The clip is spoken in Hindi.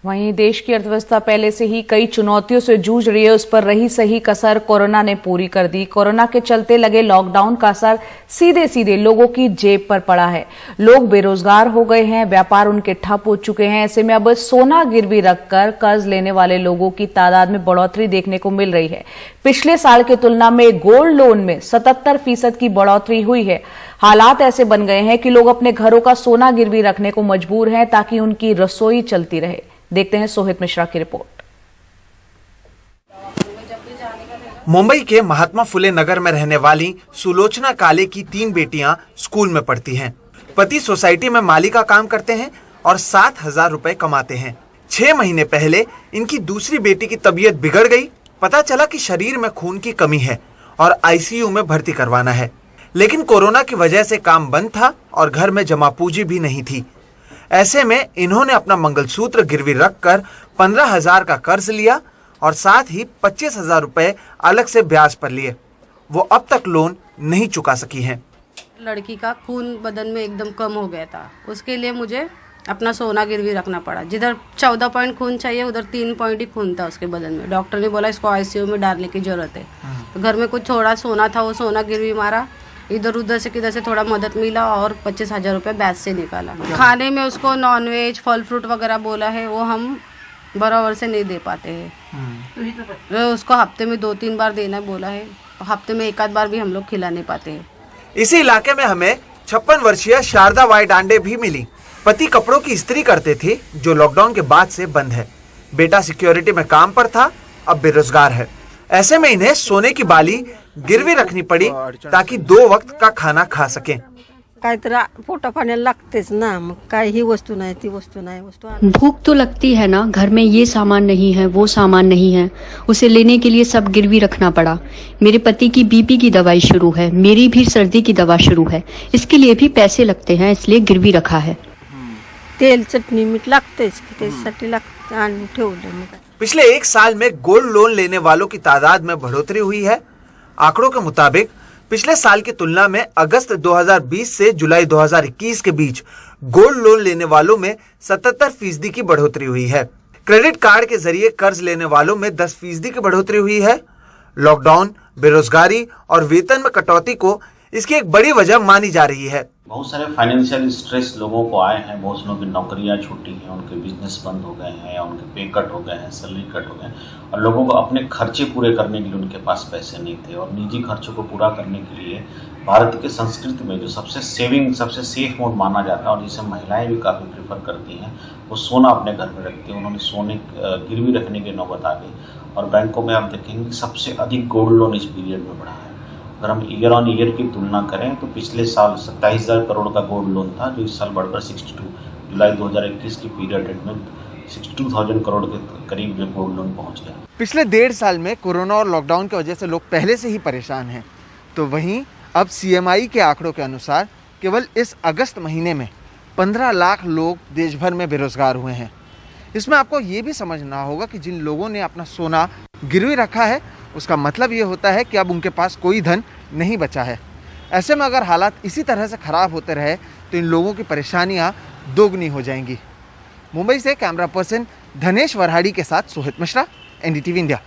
वहीं देश की अर्थव्यवस्था पहले से ही कई चुनौतियों से जूझ रही है, उस पर रही सही कसर कोरोना ने पूरी कर दी। कोरोना के चलते लगे लॉकडाउन का असर सीधे सीधे लोगों की जेब पर पड़ा है। लोग बेरोजगार हो गए हैं, व्यापार उनके ठप हो चुके हैं। ऐसे में अब सोना गिरवी रखकर कर्ज लेने वाले लोगों की तादाद में बढ़ोतरी देखने को मिल रही है। पिछले साल की तुलना में गोल्ड लोन में 77% की बढ़ोतरी हुई है। हालात ऐसे बन गए हैं कि लोग अपने घरों का सोना गिरवी रखने को मजबूर हैं ताकि उनकी रसोई चलती रहे। देखते हैं सोहित मिश्रा की रिपोर्ट। मुंबई के महात्मा फुले नगर में रहने वाली सुलोचना काले की 3 बेटियां स्कूल में पढ़ती हैं। पति सोसाइटी में माली का काम करते हैं और 7,000 रुपए कमाते हैं। 6 महीने पहले इनकी दूसरी बेटी की तबीयत बिगड़ गई। पता चला कि शरीर में खून की कमी है और आईसीयू में भर्ती करवाना है। लेकिन कोरोना की वजह से काम बंद था और घर में जमा पूंजी भी नहीं थी। ऐसे में इन्होंने अपना मंगलसूत्र गिरवी रखकर 15,000 का कर्ज लिया और साथ ही 25,000 रुपए अलग से ब्याज पर लिए। वो अब तक लोन नहीं चुका सकी हैं। लड़की का खून बदन में एकदम कम हो गया था, उसके लिए मुझे अपना सोना गिरवी रखना पड़ा। जिधर 14 पॉइंट खून चाहिए उधर 3 पॉइंट ही खून था उसके बदन में। डॉक्टर ने बोला इसको आईसीयू में डालने की जरूरत है। तो घर में कुछ थोड़ा सोना था, वो सोना गिरवी मारा, इधर उधर से किधर से थोड़ा मदद मिला और 25,000 रुपये ब्याज से निकाला। खाने में उसको नॉनवेज फल फ्रूट वगैरह बोला है, वो हम बराबर से नहीं दे पाते हैं। उसको हफ्ते में 2-3 बार देना बोला है, हफ्ते में 1 आध बार भी हम लोग खिला नहीं पाते हैं। इसी इलाके में हमें 56 वर्षीय शारदा वाई डांडे भी मिली। पति कपड़ों की इस्त्री करते थे जो लॉकडाउन के बाद से बंद है। बेटा सिक्योरिटी में काम पर था, अब बेरोजगार है। ऐसे में इन्हें सोने की बाली गिरवी रखनी पड़ी ताकि 2 वक्त का खाना खा सकें। काहीतरी पोटा पाण्याला लागतेच ना, मग काही ही वस्तू नाही ती वस्तू नाही। भूख तो लगती है ना, घर में ये सामान नहीं है वो सामान नहीं है, उसे लेने के लिए सब गिरवी रखना पड़ा। मेरे पति की बीपी की दवाई शुरू है, मेरी भी सर्दी की दवा शुरू है, इसके लिए भी पैसे लगते हैं, इसलिए गिरवी रखा है। तेल चटणी मीठ लागतेच, त्यासाठी लागते आणि ठेवलं। पिछले 1 साल में गोल्ड लोन लेने वालों की तादाद में बढ़ोतरी हुई है। आंकड़ों के मुताबिक पिछले साल की तुलना में अगस्त 2020 से जुलाई 2021 के बीच गोल्ड लोन लेने वालों में 77% की बढ़ोतरी हुई है। क्रेडिट कार्ड के जरिए कर्ज लेने वालों में 10% की बढ़ोतरी हुई है। लॉकडाउन, बेरोजगारी और वेतन में कटौती को इसकी एक बड़ी वजह मानी जा रही है। बहुत सारे फाइनेंशियल स्ट्रेस लोगों को आए हैं। बहुत लोगों की नौकरियां छूटी हैं, उनके बिजनेस बंद हो गए हैं, उनके पे कट हो गए हैं, सैलरी कट हो गए हैं और लोगों को अपने खर्चे पूरे करने के लिए उनके पास पैसे नहीं थे। और निजी खर्चों को पूरा करने के लिए भारत की संस्कृति में जो सबसे सेफ मोड माना जाता है और जिसे महिलाएं भी काफ़ी प्रेफर करती हैं, वो सोना अपने घर में रखती हैं। उन्होंने सोने गिरवी रखने की नौबत आ गई और बैंकों में आप देखेंगे सबसे अधिक गोल्ड लोन इस पीरियड में बढ़ा है। अगर हम ईयर ऑन ईयर की तुलना करें तो पिछले साल 27,000 करोड़ का गोल्ड लोन था, जो इस साल बढ़कर 62 जुलाई 2021 की पीरियड में 62,000 करोड़ के करीब जो गोल्ड लोन पहुंच गया। पिछले 1.5 साल में कोरोना और लॉकडाउन की वजह से लोग पहले से ही परेशान हैं। तो वहीं अब सीएमआई के आंकड़ों के अनुसार केवल इस अगस्त महीने में 15 लाख लोग देश भर में बेरोजगार हुए हैं। इसमें आपको ये भी समझना होगा कि जिन लोगों ने अपना सोना गिरवी रखा है उसका मतलब ये होता है कि अब उनके पास कोई धन नहीं बचा है। ऐसे में अगर हालात इसी तरह से खराब होते रहे तो इन लोगों की परेशानियां दोगुनी हो जाएंगी। मुंबई से कैमरा पर्सन धनेश वरहाड़ी के साथ सोहित मिश्रा, एनडीटीवी इंडिया।